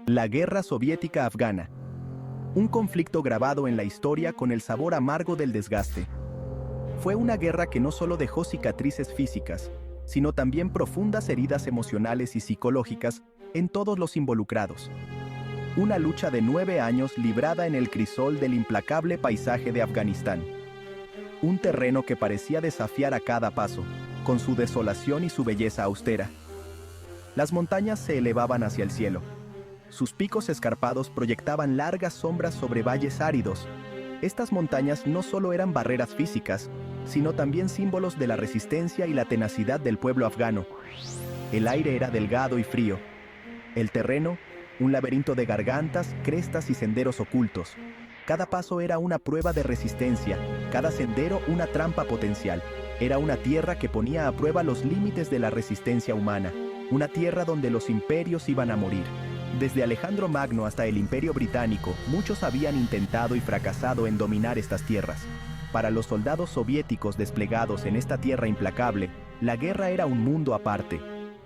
La Guerra Soviética Afgana. Un conflicto grabado en la historia con el sabor amargo del desgaste. Fue una guerra que no solo dejó cicatrices físicas, sino también profundas heridas emocionales y psicológicas en todos los involucrados. Una lucha de 9 años librada en el crisol del implacable paisaje de Afganistán. Un terreno que parecía desafiar a cada paso, con su desolación y su belleza austera. Las montañas se elevaban hacia el cielo. Sus picos escarpados proyectaban largas sombras sobre valles áridos. Estas montañas no solo eran barreras físicas, sino también símbolos de la resistencia y la tenacidad del pueblo afgano. El aire era delgado y frío. El terreno, un laberinto de gargantas, crestas y senderos ocultos. Cada paso era una prueba de resistencia, cada sendero una trampa potencial. Era una tierra que ponía a prueba los límites de la resistencia humana, una tierra donde los imperios iban a morir. Desde Alejandro Magno hasta el Imperio Británico, muchos habían intentado y fracasado en dominar estas tierras. Para los soldados soviéticos desplegados en esta tierra implacable, la guerra era un mundo aparte.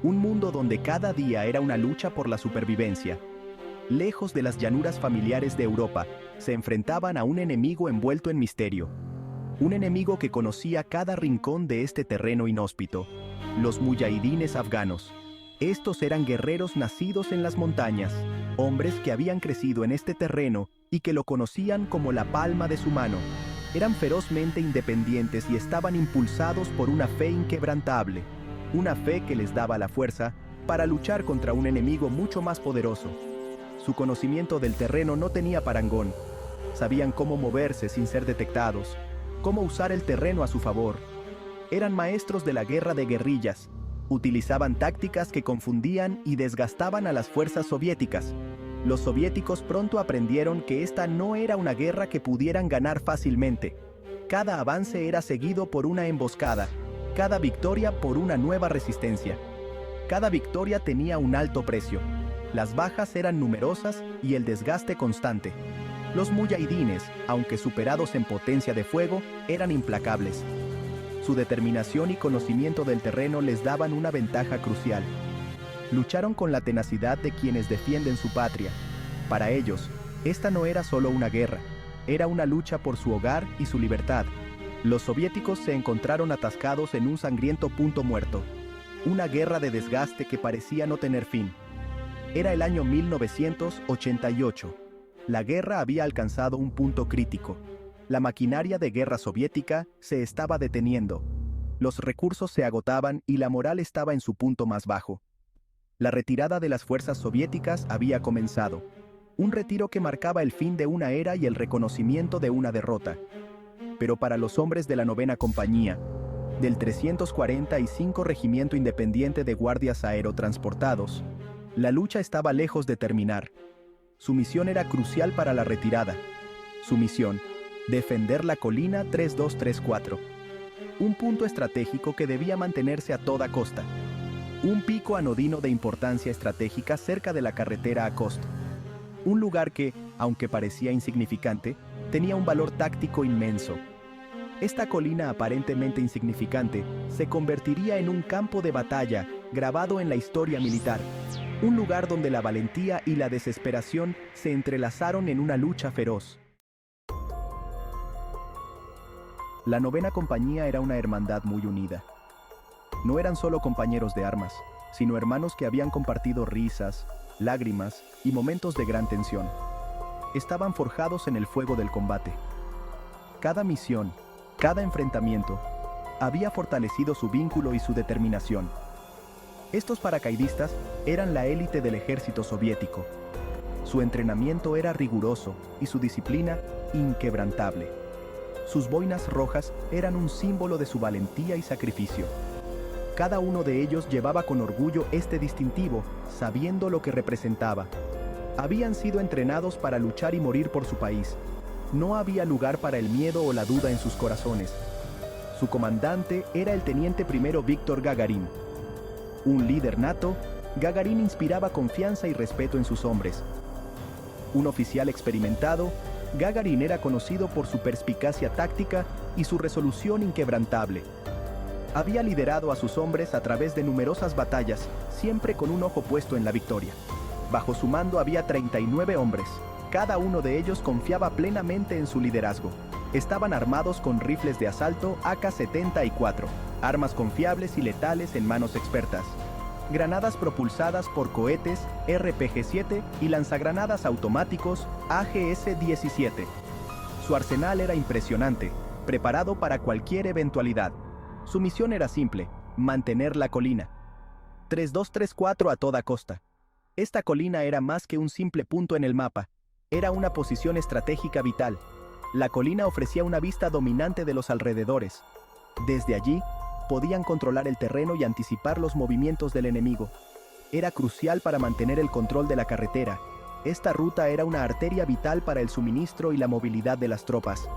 Un mundo donde cada día era una lucha por la supervivencia. Lejos de las llanuras familiares de Europa, se enfrentaban a un enemigo envuelto en misterio. Un enemigo que conocía cada rincón de este terreno inhóspito. Los muyahidines afganos. Estos eran guerreros nacidos en las montañas, hombres que habían crecido en este terreno y que lo conocían como la palma de su mano. Eran ferozmente independientes y estaban impulsados por una fe inquebrantable, una fe que les daba la fuerza para luchar contra un enemigo mucho más poderoso. Su conocimiento del terreno no tenía parangón. Sabían cómo moverse sin ser detectados, cómo usar el terreno a su favor. Eran maestros de la guerra de guerrillas. Utilizaban tácticas que confundían y desgastaban a las fuerzas soviéticas. Los soviéticos pronto aprendieron que esta no era una guerra que pudieran ganar fácilmente. Cada avance era seguido por una emboscada, cada victoria por una nueva resistencia. Cada victoria tenía un alto precio. Las bajas eran numerosas y el desgaste constante. Los muyahidines, aunque superados en potencia de fuego, eran implacables. Su determinación y conocimiento del terreno les daban una ventaja crucial. Lucharon con la tenacidad de quienes defienden su patria. Para ellos, esta no era solo una guerra, era una lucha por su hogar y su libertad. Los soviéticos se encontraron atascados en un sangriento punto muerto. Una guerra de desgaste que parecía no tener fin. Era el año 1988. La guerra había alcanzado un punto crítico. La maquinaria de guerra soviética se estaba deteniendo. Los recursos se agotaban y la moral estaba en su punto más bajo. La retirada de las fuerzas soviéticas había comenzado. Un retiro que marcaba el fin de una era y el reconocimiento de una derrota. Pero para los hombres de la 9ª Compañía, del 345 Regimiento Independiente de Guardias Aerotransportados, la lucha estaba lejos de terminar. Su misión era crucial para la retirada. Su misión: defender la colina 3234. Un punto estratégico que debía mantenerse a toda costa. Un pico anodino de importancia estratégica cerca de la carretera a Kost. Un lugar que, aunque parecía insignificante, tenía un valor táctico inmenso. Esta colina aparentemente insignificante se convertiría en un campo de batalla grabado en la historia militar. Un lugar donde la valentía y la desesperación se entrelazaron en una lucha feroz. La 9ª Compañía era una hermandad muy unida. No eran solo compañeros de armas, sino hermanos que habían compartido risas, lágrimas y momentos de gran tensión. Estaban forjados en el fuego del combate. Cada misión, cada enfrentamiento, había fortalecido su vínculo y su determinación. Estos paracaidistas eran la élite del ejército soviético. Su entrenamiento era riguroso y su disciplina inquebrantable. Sus boinas rojas eran un símbolo de su valentía y sacrificio. Cada uno de ellos llevaba con orgullo este distintivo, sabiendo lo que representaba. Habían sido entrenados para luchar y morir por su país. No había lugar para el miedo o la duda en sus corazones. Su comandante era el teniente primero Víctor Gagarin. Un líder nato, Gagarin inspiraba confianza y respeto en sus hombres. Un oficial experimentado, Gagarin era conocido por su perspicacia táctica y su resolución inquebrantable. Había liderado a sus hombres a través de numerosas batallas, siempre con un ojo puesto en la victoria. Bajo su mando había 39 hombres. Cada uno de ellos confiaba plenamente en su liderazgo. Estaban armados con rifles de asalto AK-74, armas confiables y letales en manos expertas, granadas propulsadas por cohetes RPG-7 y lanzagranadas automáticos AGS-17. Su arsenal era impresionante, preparado para cualquier eventualidad. Su misión era simple: mantener la colina. 3234 a toda costa. Esta colina era más que un simple punto en el mapa. Era una posición estratégica vital. La colina ofrecía una vista dominante de los alrededores. Desde allí, podían controlar el terreno y anticipar los movimientos del enemigo. Era crucial para mantener el control de la carretera. Esta ruta era una arteria vital para el suministro y la movilidad de las tropas.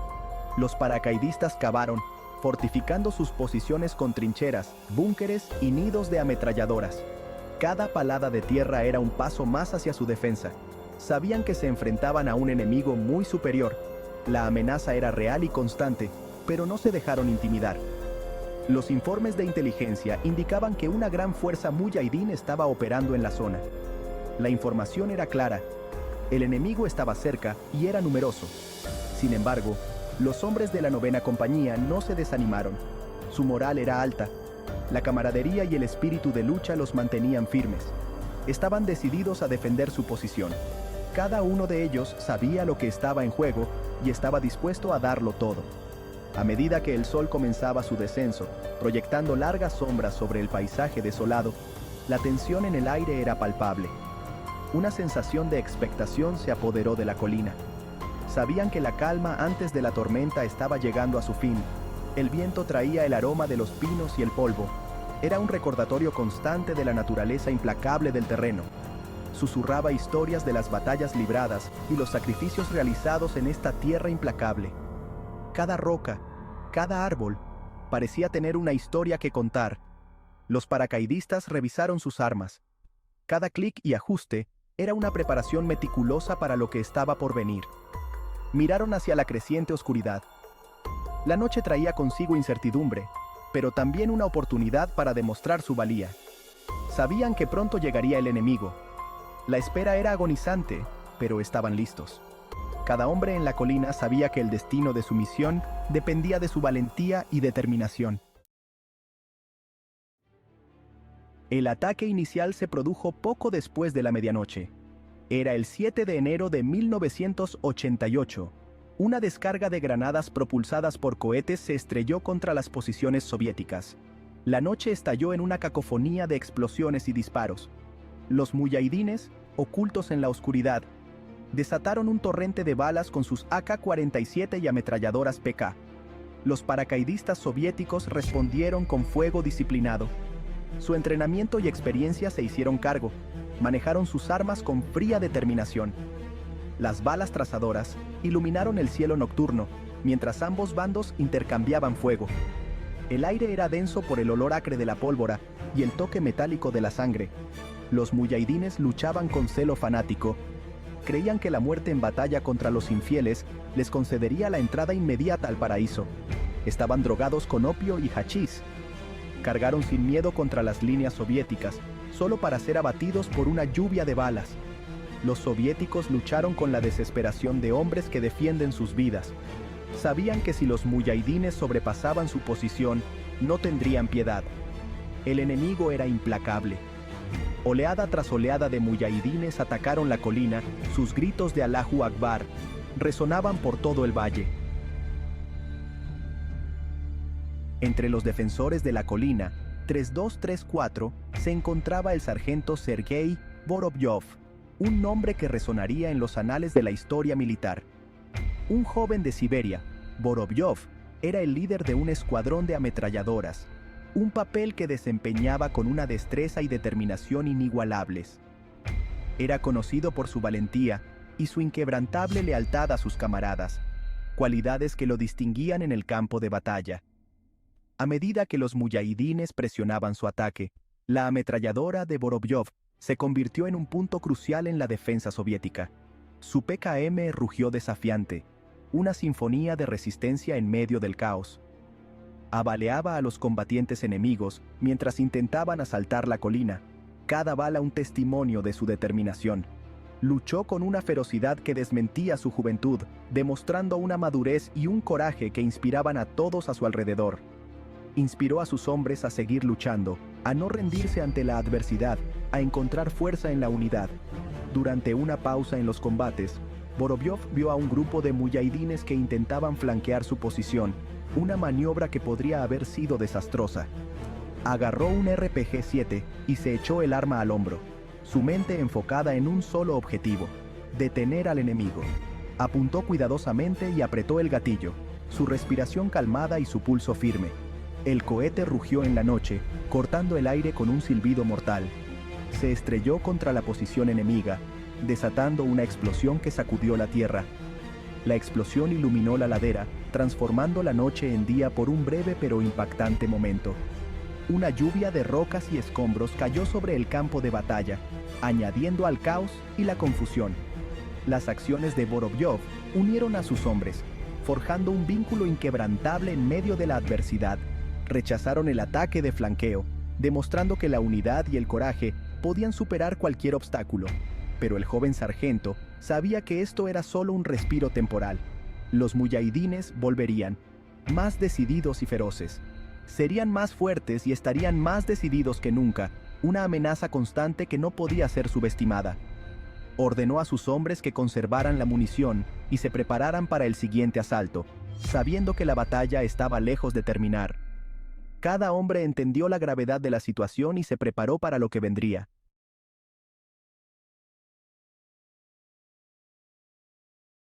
Los paracaidistas cavaron, fortificando sus posiciones con trincheras, búnkeres y nidos de ametralladoras. Cada palada de tierra era un paso más hacia su defensa. Sabían que se enfrentaban a un enemigo muy superior. La amenaza era real y constante, pero no se dejaron intimidar. Los informes de inteligencia indicaban que una gran fuerza muyahidín estaba operando en la zona. La información era clara. El enemigo estaba cerca y era numeroso. Sin embargo, los hombres de la 9ª compañía no se desanimaron. Su moral era alta. La camaradería y el espíritu de lucha los mantenían firmes. Estaban decididos a defender su posición. Cada uno de ellos sabía lo que estaba en juego y estaba dispuesto a darlo todo. A medida que el sol comenzaba su descenso, proyectando largas sombras sobre el paisaje desolado, la tensión en el aire era palpable. Una sensación de expectación se apoderó de la colina. Sabían que la calma antes de la tormenta estaba llegando a su fin. El viento traía el aroma de los pinos y el polvo. Era un recordatorio constante de la naturaleza implacable del terreno. Susurraba historias de las batallas libradas y los sacrificios realizados en esta tierra implacable. Cada roca, cada árbol, parecía tener una historia que contar. Los paracaidistas revisaron sus armas. Cada clic y ajuste era una preparación meticulosa para lo que estaba por venir. Miraron hacia la creciente oscuridad. La noche traía consigo incertidumbre, pero también una oportunidad para demostrar su valía. Sabían que pronto llegaría el enemigo. La espera era agonizante, pero estaban listos. Cada hombre en la colina sabía que el destino de su misión dependía de su valentía y determinación. El ataque inicial se produjo poco después de la medianoche. Era el 7 de enero de 1988. Una descarga de granadas propulsadas por cohetes se estrelló contra las posiciones soviéticas. La noche estalló en una cacofonía de explosiones y disparos. Los muyahidines, ocultos en la oscuridad, desataron un torrente de balas con sus AK-47 y ametralladoras PK. Los paracaidistas soviéticos respondieron con fuego disciplinado. Su entrenamiento y experiencia se hicieron cargo. Manejaron sus armas con fría determinación. Las balas trazadoras iluminaron el cielo nocturno, mientras ambos bandos intercambiaban fuego. El aire era denso por el olor acre de la pólvora y el toque metálico de la sangre. Los muyahidines luchaban con celo fanático. Creían que la muerte en batalla contra los infieles les concedería la entrada inmediata al paraíso. Estaban drogados con opio y hachís. Cargaron sin miedo contra las líneas soviéticas, solo para ser abatidos por una lluvia de balas. Los soviéticos lucharon con la desesperación de hombres que defienden sus vidas. Sabían que si los muyahidines sobrepasaban su posición, no tendrían piedad. El enemigo era implacable. Oleada tras oleada de muyahidines atacaron la colina. Sus gritos de Allahu Akbar resonaban por todo el valle. Entre los defensores de la colina 3234 se encontraba el sargento Sergei Vorobyov, un nombre que resonaría en los anales de la historia militar. Un joven de Siberia, Vorobyov era el líder de un escuadrón de ametralladoras, un papel que desempeñaba con una destreza y determinación inigualables. Era conocido por su valentía y su inquebrantable lealtad a sus camaradas, cualidades que lo distinguían en el campo de batalla. A medida que los muyahidines presionaban su ataque, la ametralladora de Vorobyov se convirtió en un punto crucial en la defensa soviética. Su PKM rugió desafiante, una sinfonía de resistencia en medio del caos. Abaleaba a los combatientes enemigos mientras intentaban asaltar la colina. cada bala un testimonio de su determinación. Luchó con una ferocidad que desmentía su juventud, demostrando una madurez y un coraje que inspiraban a todos a su alrededor. Inspiró a sus hombres a seguir luchando, a no rendirse ante la adversidad, a encontrar fuerza en la unidad. Durante una pausa en los combates, Vorobyov vio a un grupo de muyahidines que intentaban flanquear su posición, una maniobra que podría haber sido desastrosa. Agarró un RPG-7 y se echó el arma al hombro, su mente enfocada en un solo objetivo: detener al enemigo. Apuntó cuidadosamente y apretó el gatillo, su respiración calmada y su pulso firme. El cohete rugió en la noche, cortando el aire con un silbido mortal. Se estrelló contra la posición enemiga, desatando una explosión que sacudió la tierra. La explosión iluminó la ladera, transformando la noche en día por un breve pero impactante momento. Una lluvia de rocas y escombros cayó sobre el campo de batalla, añadiendo al caos y la confusión. Las acciones de Vorobyov unieron a sus hombres, forjando un vínculo inquebrantable en medio de la adversidad. Rechazaron el ataque de flanqueo, demostrando que la unidad y el coraje podían superar cualquier obstáculo. Pero el joven sargento sabía que esto era solo un respiro temporal. Los muyahidines volverían, más decididos y feroces. Serían más fuertes y estarían más decididos que nunca, una amenaza constante que no podía ser subestimada. Ordenó a sus hombres que conservaran la munición y se prepararan para el siguiente asalto, sabiendo que la batalla estaba lejos de terminar. Cada hombre entendió la gravedad de la situación y se preparó para lo que vendría.